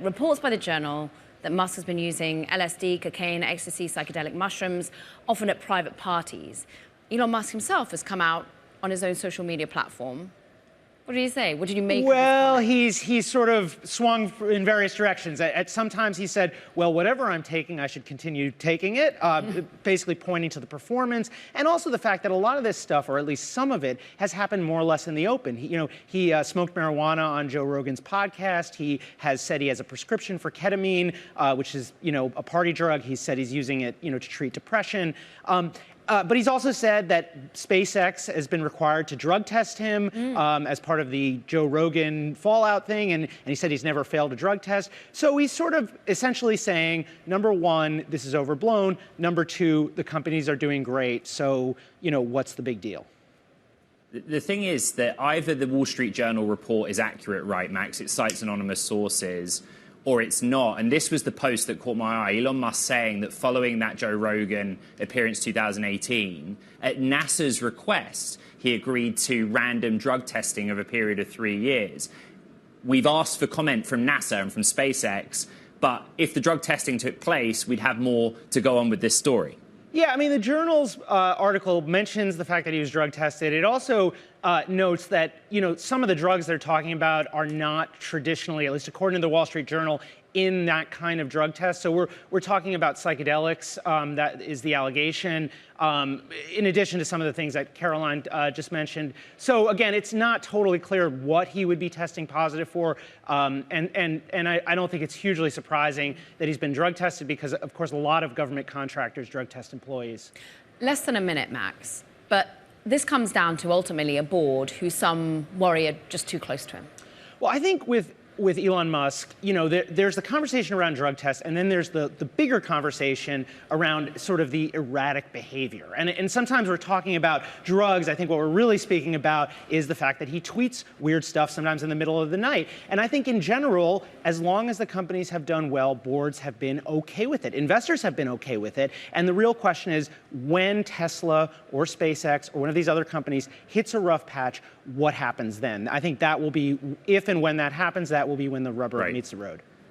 Reports by the Journal that Musk has been using LSD, cocaine, ecstasy, psychedelic mushrooms, often at private parties. Elon Musk himself has come out on his own social media platform. What did he say? What did you make of his comments? He's sort of swung in various directions. At sometimes he said, well, whatever I'm taking, I should continue taking it, basically pointing to the performance, and also the fact that a lot of this stuff, or at least some of it, has happened more or less in the open. He smoked marijuana on Joe Rogan's podcast. He has said he has a prescription for ketamine, which is, a party drug. He said he's using it, to treat depression. But he's also said that SpaceX has been required to drug test him as part of the Joe Rogan fallout thing, and he said he's never failed a drug test. So he's sort of essentially saying, number one, this is overblown. Number two, the companies are doing great. So, what's the big deal? The thing is that either the Wall Street Journal report is accurate, right, Max? It cites anonymous sources, or it's not. And this was the post that caught my eye. Elon Musk saying that following that Joe Rogan appearance 2018, at NASA's request, he agreed to random drug testing of a period of 3 years. We've asked for comment from NASA and from SpaceX, but if the drug testing took place, we'd have more to go on with this story. Yeah, the Journal's article mentions the fact that he was drug tested. It also notes that, some of the drugs they're talking about are not traditionally, at least according to the Wall Street Journal, in that kind of drug test. So we're talking about psychedelics. That is the allegation, in addition to some of the things that Caroline just mentioned. So again, it's not totally clear what he would be testing positive for. And I don't think it's hugely surprising that he's been drug tested because, of course, a lot of government contractors drug test employees. Less than a minute, Max. But this comes down to ultimately a board who some worry are just too close to him. Well, I think with Elon Musk, there's the conversation around drug tests, and then there's the bigger conversation around sort of the erratic behavior. And sometimes we're talking about drugs. I think what we're really speaking about is the fact that he tweets weird stuff sometimes in the middle of the night. And I think in general, as long as the companies have done well, boards have been okay with it. Investors have been okay with it. And the real question is, when Tesla or SpaceX or one of these other companies hits a rough patch, what happens then? I think that will be, if and when that happens, that will be when the rubber meets the road.